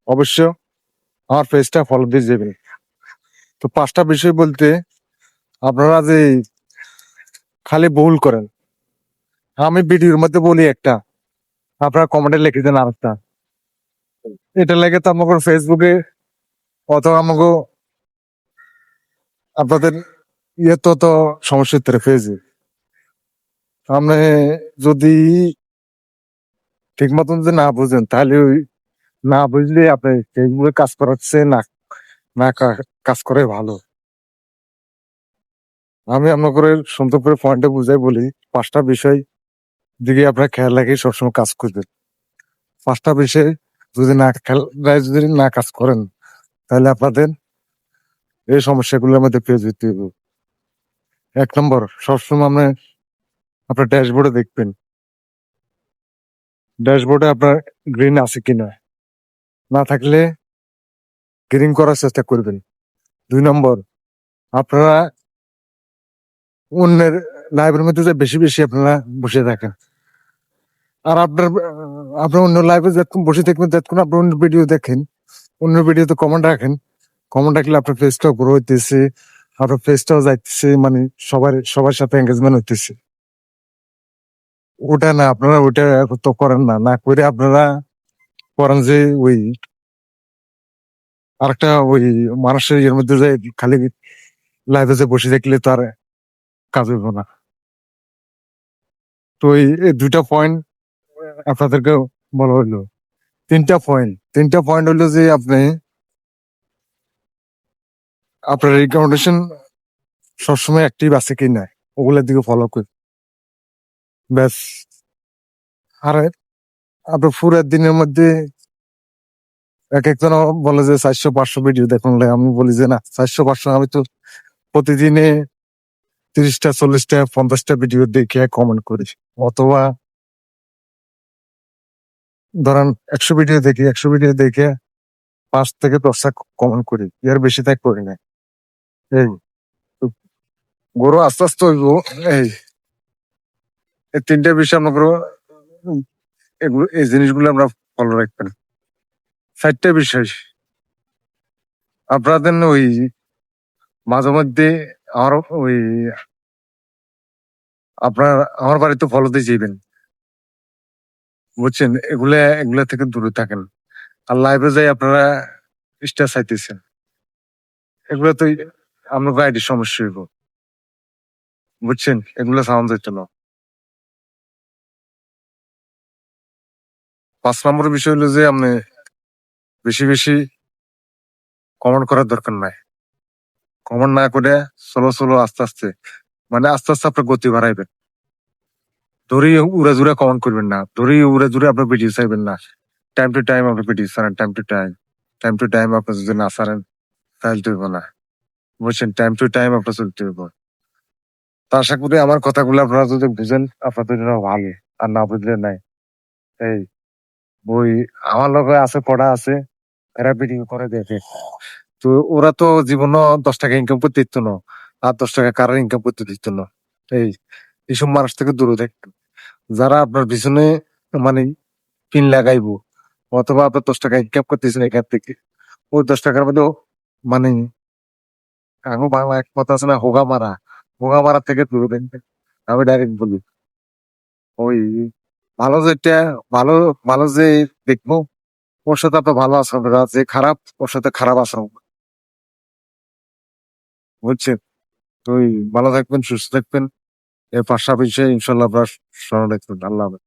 অবশ্য আমার পেজটা ফলো দিয়ে যাবেন। তো 5টা বিষয় বলতে আপনারা যে খালি ভুল করেন, আমি ভিডিওর মধ্যে বলি একটা, আপনারা কমেন্টে লিখে দেন আরেকটা। এটা লেগে তো আমাকে ফেসবুকে অথবা আমাকে আপনাদের তো সমস্যা হতে পেয়েছে। আপনি যদি ঠিক মতন যদি না বুঝেন তাহলে ওই না বুঝলে আপনি ফেসবুকে কাজ করাচ্ছে না, না কাজ করে ভালো। আমি আপনাকে সুন্দর করে পয়েন্টে বুঝাই বলি, 5টা বিষয় দিকে আপনার খেয়াল রাখি সবসময় কাজ করবেন। 5টা বিষয় যদি না খেয়াল যদি না কাজ করেন তাহলে আপনাদের এই সমস্যাগুলোর মধ্যে পেয়ে যেতে হবে। 1 নম্বর, সবসময় আপনি আপনার ড্যাশবোর্ডে দেখবেন, ড্যাশবোর্ডে আপনার গ্রিন আছে কিনা, না থাকলে গ্রিন করার চেষ্টা করবেন। 2 নম্বর, আপনারা অন্যের লাইভের মধ্যে যে বেশি বেশি আপনারা বসে থাকেন, আর আপনার অন্য লাইভে যতক্ষণ বসে থাকবেন ততক্ষণ আপনার অন্য ভিডিও দেখেন, অন্য ভিডিওতে কমেন্ট রাখেন। কমেন্ট রাখলে আপনার ফেসটাও গ্রো হইতেছে, আপনার ফেসটাও যাইতেছে, মানে সবার সাথে এঙ্গেজমেন্ট হইতেছে। ওটা না, আপনারা ওইটা তো করেন না, না করে আপনারা করেন যে ওই আরেকটা ওই মানুষের এর মধ্যে যে খালি লাইভে যে বসে থাকলে তার কাজ হইব না। তো এই 2টা পয়েন্ট আপনাদেরকে বলা হইলো। 3টা পয়েন্ট হইলো যে আপনি আপনার রিকমেন্ডেশন সবসময় অ্যাক্টিভ আছে কি না, ওগুলোর দিকে ফলো করি ব্যাস। আর আপনার পুরো দিনের মধ্যে এক একজন বলে যে 400-500 ভিডিও দেখুন, আমি বলি যে না, 400-500 আমি তো প্রতিদিনে 30টা 40টা 50টা ভিডিও দেখে কমেন্ট করি, অথবা ধরেন 100 ভিডিও দেখে 5 থেকে 10টা কমেন্ট করি, এর বেশি তাই করি না। এই তো গরু আস্তে আস্তে হইব। এই এই 3টা বিষয় আমরা এগুলো, এই জিনিসগুলো আমরা ফলো রাখবেন। 4টা বিষয় আপনাদের ওই মাঝে মধ্যে আমার ওই আপনার আমার বাড়িতে ফলো দিয়ে যাবেন, বুঝছেন? এগুলা থেকে দূরে থাকেন। আর লাইভে যাই আপনারা স্টার চাইতেছেন, এগুলো তো আপনার আইডির সমস্যা হইব, বুঝছেন? এগুলো সাউন্ড যেত না। 5 নম্বর বিষয় হলো যে আপনি বেশি বেশি কমেন্ট করার দরকার নাই। কমেন্ট না করে স্লো আস্তে আস্তে, মানে আস্তে আস্তে আপনার গতি বাড়াইবেন। ধরেই উড়ে জুড়ে কমেন্ট করবেন না, ধরেই উড়ে জুড়ে আপনার ভিডিও চাইবেন না। টাইম টু টাইম আপনার ভিডিও ছাড়েন, টাইম টু টাইম আপনি যদি না ছাড়েন তাহলে তো হইব না, বুঝছেন? টাইম টু টাইম আপনার চলতে হইব। তা আশা করি আমার কথাগুলো আপনারা যদি বুঝেন আপনাদের জন্য ভালো, আর না বুঝলে নাই। এই বই আমার লগে আছে, পড়া আছে, এরা ভিডিও করে দেখে, তো ওরা তো জীবনও 10 টাকা ইনকাম করতে দিত না, আর 10 টাকা কারো ইনকাম করতে দিত না। এই এইসব মানুষ থেকে দূরে থাকতো, যারা আপনার পিছনে মানে পিন লাগাইবো, অথবা আপনার 10 টাকা ইনকাম করতেছেন এখান থেকে, ওই 10 টাকার মধ্যে মানে এখন বাংলা এক কথা আছে না, হোগা মারা থেকে দূরে থাকবে। আমি ডাইরেক্ট বলি ওই ভালো যেটা, ভালো ভালো যে দেখবো ওর সাথে আপনার ভালো আচরণ করা, যে খারাপ ওর সাথে খারাপ আচরণ, বুঝছেন? তো ভালো থাকবেন, সুস্থ থাকবেন, এই 5টা বিষয়ে ইনশাল্লাহ আপনার স্মরণ রাখবেন। আল্লাহ হাফেজ।